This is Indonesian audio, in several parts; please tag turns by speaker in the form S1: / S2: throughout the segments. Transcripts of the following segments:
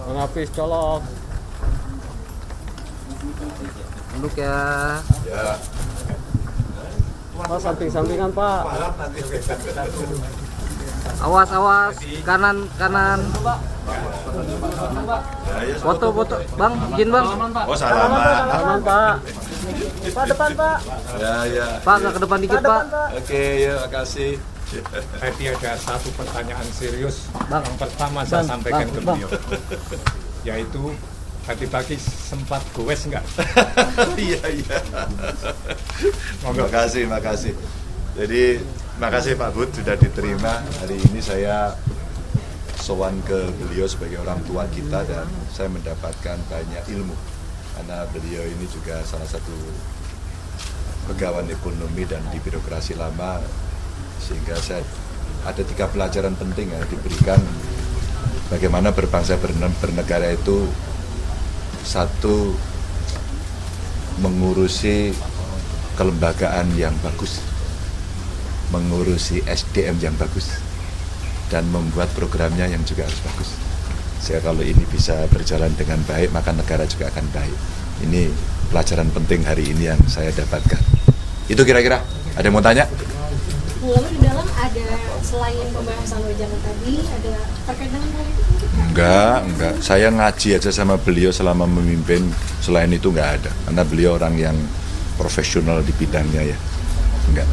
S1: Bang Hafiz colok.
S2: Duduk ya.
S3: Ya.
S1: Pak, samping-sampingan Pak.
S2: Awas, awas. Kanan, kanan. Foto, foto. Bang, izin bang.
S3: Oh, salaman.
S1: Aman Pak. Pak depan Pak.
S3: Ya.
S2: Pak, nggak ke depan dikit pak.
S3: Oke, ya, makasih.
S4: Tadi ada satu pertanyaan serius
S2: Bang.
S4: yang pertama saya
S2: Bang,
S4: sampaikan
S2: bang,
S4: ke
S2: bang.
S4: beliau, yaitu tadi pagi sempat goes nggak?
S3: Iya.
S4: Monggo.
S3: Makasih. Jadi, makasih Pak Bud sudah diterima. Hari ini saya sowan ke beliau sebagai orang tua kita dan saya mendapatkan banyak ilmu. Karena beliau ini juga salah satu pegawai ekonomi dan di birokrasi lama, sehingga saya ada 3 pelajaran penting yang diberikan bagaimana berbangsa bernegara itu. Satu, mengurusi kelembagaan yang bagus, mengurusi SDM yang bagus, dan membuat programnya yang juga harus bagus. Sehingga kalau ini bisa berjalan dengan baik, maka negara juga akan baik. Ini pelajaran penting hari ini yang saya dapatkan. Itu kira-kira. Ada yang mau tanya?
S5: Lalu di dalam ada selain pembahasan wejangan tadi, ada terkait dengan politik?
S3: Enggak. Saya ngaji aja sama beliau selama memimpin. Selain itu enggak ada. Karena beliau orang yang profesional di bidangnya ya. Enggak.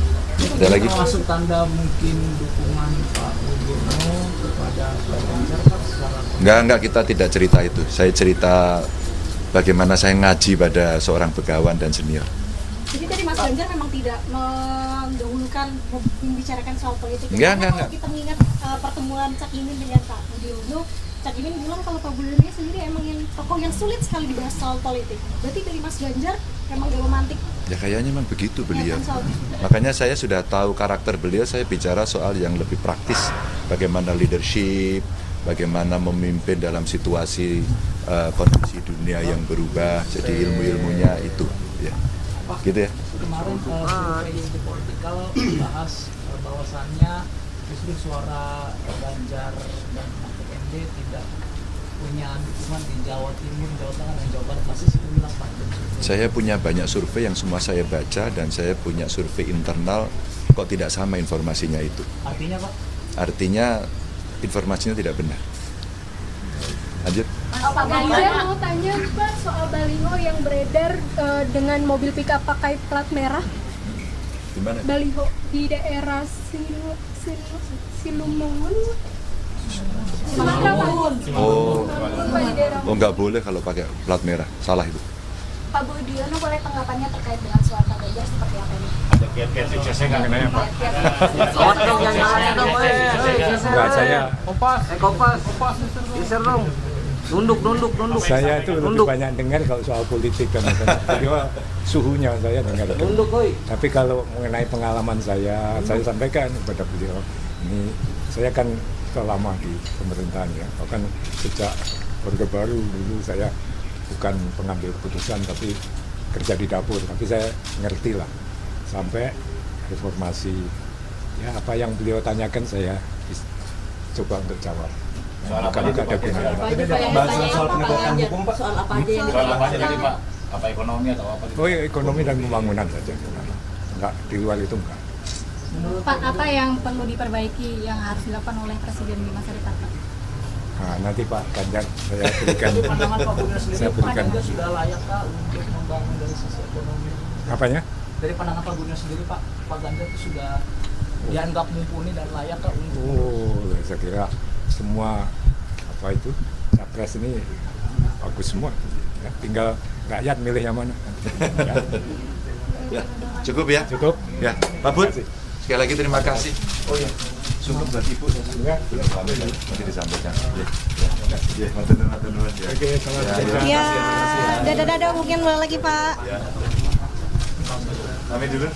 S3: Ada lagi?
S6: Masuk tanda mungkin dukungan Pak Budiono kepada Pak Ganjar Pak secara
S3: Enggak, kita tidak cerita itu. Saya cerita bagaimana saya ngaji pada seorang begawan dan senior.
S5: Jadi tadi Mas Ganjar memang tidak mendahulukan membicarakan soal politik.
S3: Enggak.
S5: Kalau kita mengingat pertemuan Cak Imin dengan Pak Budiono, Cak Imin bilang kalau Pak Budiono sendiri emang yang tokoh yang sulit sekali dibahas soal politik. Berarti dari Mas Ganjar emang gak romantik.
S3: Ya kayaknya memang begitu beliau.
S5: Ya, kan,
S3: Makanya saya sudah tahu karakter beliau, saya bicara soal yang lebih praktis. Bagaimana leadership, bagaimana memimpin dalam situasi kondisi dunia yang berubah. Jadi ilmu-ilmunya itu ya. Gitu ya.
S6: kemarin survei politikal bahas bahwasannya justru suara Ganjar dan Mahfud MD tidak punya dukungan di Jawa Timur, Jawa Tengah, dan Jawa Barat. Masih bilang Pak.
S3: Saya punya banyak survei yang semua saya baca dan saya punya survei internal kok tidak sama informasinya itu.
S6: Artinya Pak?
S3: Artinya informasinya tidak benar. Lanjut.
S5: Pak Ganjar mau tanya Pak soal baliho yang beredar dengan mobil pickup pakai plat merah.
S3: Di mana?
S5: Baliho di daerah Silumangun. Sumatera Pak.
S3: Oh,
S5: Di daerah.
S3: nggak boleh kalau pakai plat merah. Salah itu.
S5: Pak Budiono boleh tanggapannya terkait dengan suara Pak Ganjar seperti apa ini?
S4: Ada kiat-kiat suksesnya nggak kenanya Pak?
S2: Awas dong, yang nyalain dong,
S4: Enggak, saya
S2: kompas, geser dong. Nunduk.
S4: saya itu lebih
S2: Nunduk.
S4: banyak dengar kalau soal politik dan jadi suhunya saya dengar.
S2: Nunduk, oi.
S4: Tapi kalau mengenai pengalaman saya sampaikan kepada beliau. Ini saya kan sudah lama di pemerintahan ya. Bahkan sejak Orde Baru dulu saya bukan pengambil keputusan tapi kerja di dapur. Tapi saya ngerti lah sampai reformasi. Ya apa yang beliau tanyakan saya coba untuk jawab. Bukan ada gunanya.
S7: Soal penegakan hukum Pak. Soal apa aja yang
S8: jadi Pak? Apa ekonomi atau apa?
S4: Oh ya, ekonomi dan pembangunan saja. Enggak, di luar itu enggak.
S5: Pak, apa yang perlu diperbaiki yang harus dilakukan oleh Presiden di masa depan Pak?
S4: Nah, nanti Pak Ganjar saya berikan.
S6: Pandangan Pak Budiono sendiri,
S4: Saya berikan.
S6: Pak Ganjar sudah layakkah untuk membangun dari sisi ekonomi?
S4: Apanya?
S6: Dari pandangan Pak Budiono sendiri Pak Ganjar itu sudah dianggap mumpuni dan layakkah untuk
S4: Oh, saya kira semua apa itu capres ini bagus semua. Ya, tinggal rakyat milih yang mana. Ya.
S3: Ya, cukup ya?
S4: Cukup.
S3: Ya, Pak Bud.
S4: Terima kasih.
S3: Sekali lagi terima kasih.
S4: Oh ya.
S3: Sungguh buat Ibu.
S4: Ya.
S3: Belum pamit, nanti disampaikan. Ya, matur nuwun ya.
S4: Oke, selamat
S3: Ya,
S4: siang.
S5: Ya, dadah mungkin boleh lagi Pak.
S3: Pamit dulu.